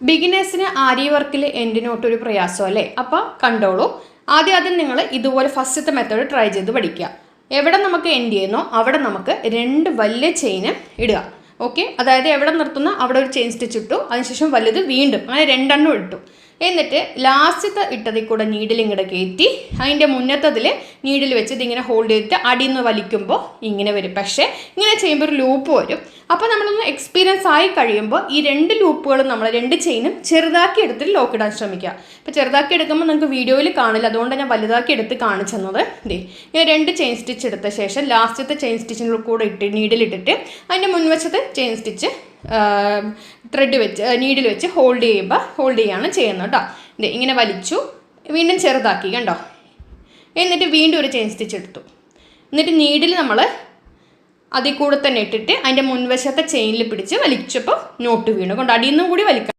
ബിഗിനേഴ്സിന് ആരി വർക്കിൽ end not ഒരു പ്രയാസം അല്ലേ? അപ്പോൾ കണ്ടോളൂ. ആദ്യം നിങ്ങൾ ഇതുപോലെ ഫസ്റ്റത്തെ മെത്തേഡ് ട്രൈ ചെയ്ത് പഠിക്കുക. എവിടെ നമുക്ക് എൻഡ് ചെയ്യുന്നോ അവിടെ നമുക്ക് 2 വലിയ ചെയിന് ഇടുക. ഓക്കെ, അതായത് എവിടെ നിർത്തുന്ന അവിടെ ഒരു ചെയിൻ സ്റ്റിച്ച് ഇട്ടു, അതിനുശേഷം വലുത് വീണ്ടും അങ്ങനെ 2 എണ്ണം ഇട്ടു. എന്നിട്ട് ലാസ്റ്റത്തെ ഇട്ടതിൽ കൂടെ നീഡിൽ ഇങ്ങോട്ട് കയറ്റി അതിൻ്റെ മുന്നത്തതിൽ നീഡിൽ വെച്ച് ഇതിങ്ങനെ ഹോൾഡ് ചെയ്തിട്ട് അടിയിൽ നിന്ന് വലിക്കുമ്പോൾ ഇങ്ങനെ വരും. പക്ഷേ ഇങ്ങനെ ചെയ്യുമ്പോൾ ഒരു ലൂപ്പ് വരും. അപ്പോൾ നമ്മളൊന്ന് എക്സ്പീരിയൻസ് ആയി കഴിയുമ്പോൾ ഈ 2 ലൂപ്പുകളും നമ്മൾ 2 ചെയിനും ചെറുതാക്കി എടുത്തിട്ട് ലോക്ക് ഇടാൻ ശ്രമിക്കുക. ഇപ്പോൾ ചെറുതാക്കി എടുക്കുമ്പോൾ നിങ്ങൾക്ക് വീഡിയോയിൽ കാണില്ല, അതുകൊണ്ട് ഞാൻ വലുതാക്കി എടുത്ത് കാണിച്ചെന്നത്. ഇങ്ങനെ 2 ചെയിൻ സ്റ്റിച്ച് എടുത്ത ശേഷം ലാസ്റ്റത്തെ ചെയിൻ സ്റ്റിച്ചിൻ്റെ കൂടെ ഇട്ട് നീഡിലിട്ടിട്ട് അതിൻ്റെ മുൻവശത്തെ ചെയിൻ സ്റ്റിച്ച് ത്രെഡ് വെച്ച് നീഡിൽ വെച്ച് ഹോൾഡ് ചെയ്യുകയാണ് ചെയ്യുന്നത് കേട്ടോ. ഇങ്ങനെ വലിച്ചു വീണ്ടും ചെറുതാക്കി കണ്ടോ. എന്നിട്ട് വീണ്ടും ഒരു ചെയിൻ സ്റ്റിച്ച് എടുത്തു. എന്നിട്ട് നീഡിൽ നമ്മൾ അതിൽ കൂടെ തന്നെ ഇട്ടിട്ട് അതിൻ്റെ മുൻവശത്തെ ചെയിനിൽ പിടിച്ച് വലിച്ചപ്പോൾ നോട്ട് വീണു കൊണ്ട് അടിയിൽ നിന്നും കൂടി വലിക്കണം.